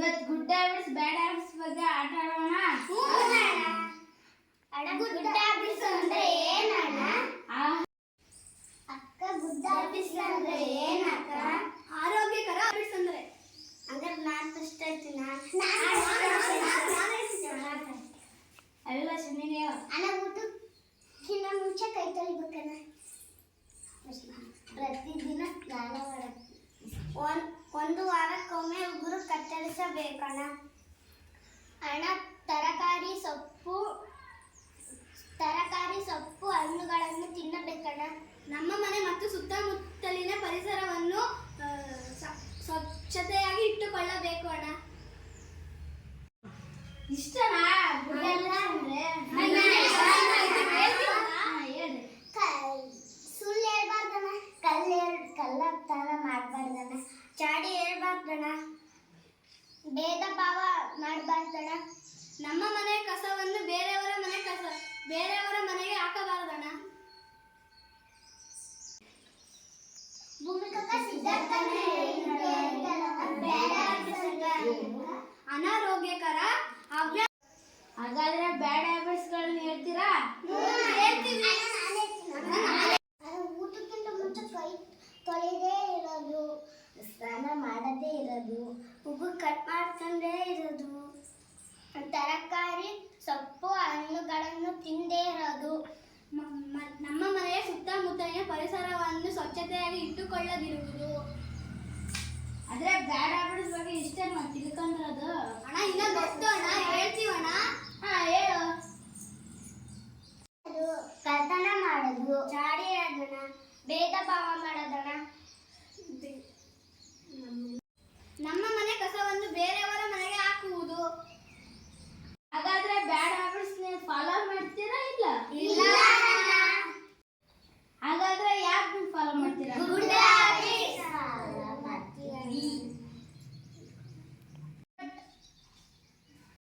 ಇವತ್ತು good habits bad habits ಬಗ್ಗೆ ಆಟ ಆಡೋಣ. ಗುಡ್ ಹ್ಯಾಬಿಟ್ಸ್ ಅಂದ್ರೆ ಏನಣ್ಣ? ಅಕ್ಕ ಗುಡ್ ಹ್ಯಾಬಿಟ್ಸ್ ಅಂದ್ರೆ ಏನಕ್ಕ? ಆರೋಗ್ಯಕರ ಹ್ಯಾಬಿಟ್ಸ್ ಅಂದ್ರೆ ನಾನು ಫಸ್ಟ್ ಹೇಳ್ತೀನಿ. ಎಲ್ಲ ಸುಮ್ಮನೆ ಅಣ್ಣ ಊಟಕ್ಕಿಂತ ಮುಂಚೆ ಕೈ ತೊಳಿಬೇಕಣ್ಣ. ಪ್ರತಿದಿನ ಸ್ನಾನ ಮಾಡಬೇಕು. ಒಂದು ವಾರಕ್ಕೊಮ್ಮೆ ಉಗುರು ಕತ್ತರಿಸಬೇಕಣ್ಣ. ಅಣ್ಣ ತರಕಾರಿ ಸೊಪ್ಪು ಹಣ್ಣುಗಳನ್ನು ತಿನ್ನಬೇಕಣ್ಣ. ನಮ್ಮ ಮನೆ ಮತ್ತು ಸುತ್ತಮುತ್ತಲಿನ ಪರಿಸರವನ್ನು ಸ್ವಚ್ಛತೆಯಾಗಿ ಇಟ್ಟುಕೊಳ್ಳಬೇಕು ಅಣ್ಣ. ಇಷ್ಟನಾ ಸುಳ್ಳು ಹೇಳ್ಬಾರ್ದಣ್ಣ, ಕಳ್ಳತನ ಮಾಡಬಾರ್ದಣ್ಣ, ಚಾಡಿ ಹೇಳ್ಬಾರ್ದಣ್ಣ, ಭೇದ ಭಾವ ಮಾಡಬಾರ್ದಣ್ಣ, ನಮ್ಮ ಮನೆ ಕಸವನ್ನು ಬೇರೆಯವರ ಮನೆಗೆ ಹಾಕಬಾರದಣ್ಣ. ಅನಾರೋಗ್ಯಕರ ಹವ್ಯಾಸ. ಹಾಗಾದ್ರೆ ಬ್ಯಾಡ್ ಹ್ಯಾಬಿಟ್ಸ್ ಗಳನ್ನ ಹೇಳ್ತೀರಾ? ಊಟಕ್ಕಿಂತ ಮುಂಚೆ ಕೈ ತೊಳೆದೇ ಇರೋದು, ಸ್ನಾನ ಮಾಡದೇ ಇರೋದು, ಉಗುರು ಕಟ್ ಮಾಡ್ಕೊಂಡೇ ಇರೋದು, ತರಕಾರಿ ಸೊಪ್ಪು ಹಣ್ಣುಗಳನ್ನು ತಿಂದೇ ಇರೋದು, ನಮ್ಮ ಮನೆಯ ಸುತ್ತಮುತ್ತಲಿನ ಪರಿಸರವನ್ನು ಸ್ವಚ್ಛತೆಯಾಗಿ ಇಟ್ಟುಕೊಳ್ಳದಿರುವುದು. ಆದ್ರೆ ಬ್ಯಾಡ್ ಹ್ಯಾಬಿಟ್ಸ್ ಬಗ್ಗೆ ಇಷ್ಟೇ ತಿಳ್ಕೊಂಡಿರೋದು ಅಣ್ಣ. ಇನ್ನ ಗೊತ್ತು ಅಣ್ಣ, ಹೇಳ್ತೀವಣ್ಣ. ಹೇಳು. ಕಳ್ಳತನ ಮಾಡೋದು, ಚಾಡಿ ಹೇಳೋದಣ್ಣ, ಭೇದ ಭಾವ ಮಾಡೋದಣ್ಣ.